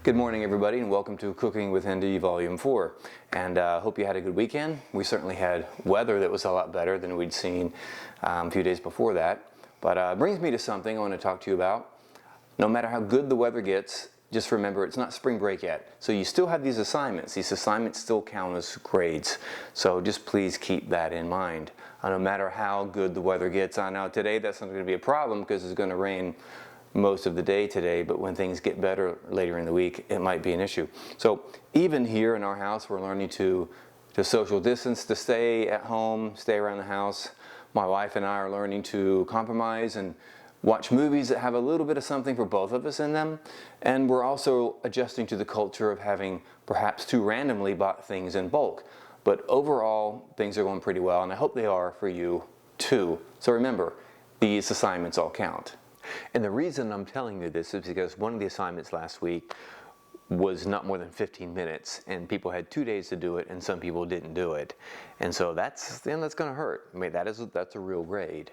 Good morning, everybody, and welcome to Cooking with Hendy Volume 4. And hope you had a good weekend. We certainly had weather that was a lot better than we'd seen a few days before that. But brings me to something I want to talk to you about. No matter how good the weather gets, just remember it's not spring break yet. So you still have these assignments. These assignments still count as grades. So just please keep that in mind. No matter how good the weather gets. I know today that's not going to be a problem because it's going to rain most of the day today, but when things get better later in the week, it might be an issue. So even here in our house, we're learning to social distance, to stay at home, stay around the house. My wife and I are learning to compromise and watch movies that have a little bit of something for both of us in them. And we're also adjusting to the culture of having perhaps too randomly bought things in bulk. But overall, things are going pretty well, and I hope they are for you too. So remember, these assignments all count. And the reason I'm telling you this is because one of the assignments last week was not more than 15 minutes, and people had 2 days to do it, and some people didn't do it. And so that's going to hurt. I mean, that's a real grade.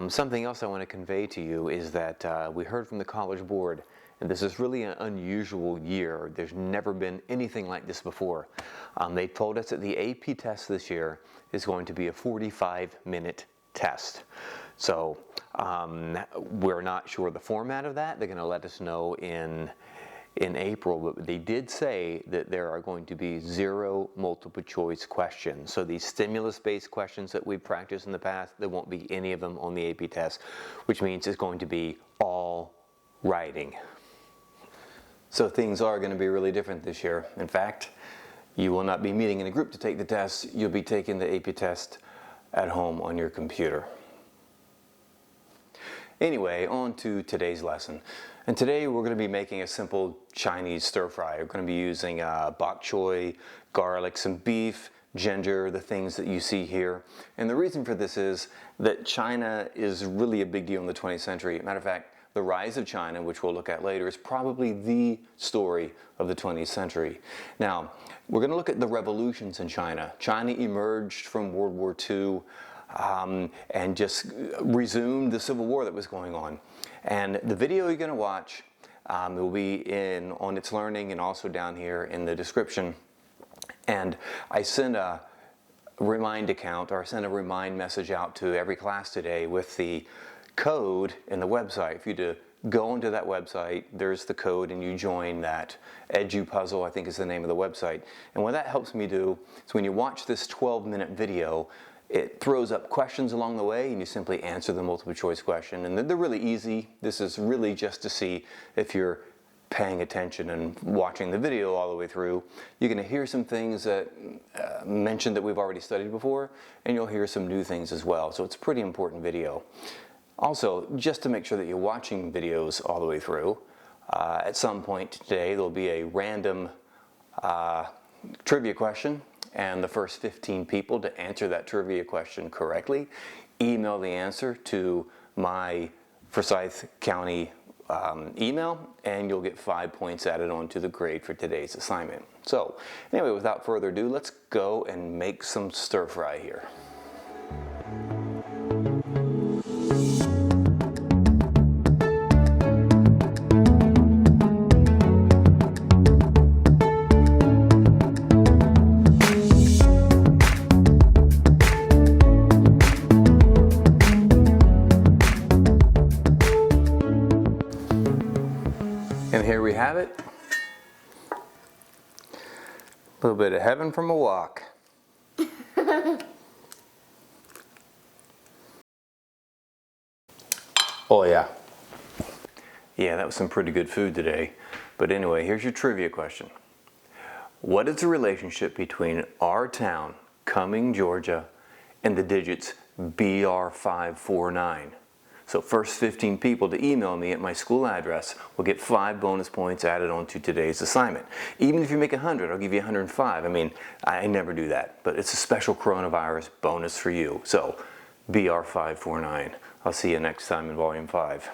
Something else I want to convey to you is that we heard from the College Board, and this is really an unusual year. There's never been anything like this before. They told us that the AP test this year is going to be a 45-minute test. So we're not sure the format of that. They're going to let us know in April, but they did say that there are going to be 0 multiple choice questions. So these stimulus-based questions that we've practiced in the past, there won't be any of them on the AP test, which means it's going to be all writing. So things are going to be really different this year. In fact, you will not be meeting in a group to take the test. You'll be taking the AP test at home on your computer. Anyway, on to today's lesson. And today we're going to be making a simple Chinese stir fry. We're going to be using bok choy, garlic, some beef, ginger, the things that you see here. And the reason for this is that China is really a big deal in the 20th century. Matter of fact, the rise of China, which we'll look at later, is probably the story of the 20th century. Now, we're going to look at the revolutions in China. China emerged from World War II and just resumed the civil war that was going on. And the video you're going to watch will be on It's Learning and also down here in the description. And I sent a remind account, or I sent a remind message out to every class today with the code in the website. For you to go into that website, there's the code, and you join that Edu Puzzle, I think is the name of the website. And what that helps me do is when you watch this 12-minute video, it throws up questions along the way, and you simply answer the multiple choice question. And they're really easy. This is really just to see if you're paying attention and watching the video all the way through. You're going to hear some things that mentioned that we've already studied before, and you'll hear some new things as well. So it's a pretty important video. Also, just to make sure that you're watching videos all the way through, at some point today there'll be a random trivia question. And the first 15 people to answer that trivia question correctly, email the answer to my Forsyth County email, and you'll get 5 points added on to the grade for today's assignment. So anyway, without further ado, let's go and make some stir fry here. And here we have it. A little bit of heaven from a wok. Oh yeah. Yeah, that was some pretty good food today. But anyway, here's your trivia question. What is the relationship between our town, Cumming, Georgia, and the digits BR549? So first 15 people to email me at my school address will get 5 bonus points added on to today's assignment. Even if you make 100, I'll give you 105. I mean, I never do that, but it's a special coronavirus bonus for you. So BR549. I'll see you next time in Volume 5.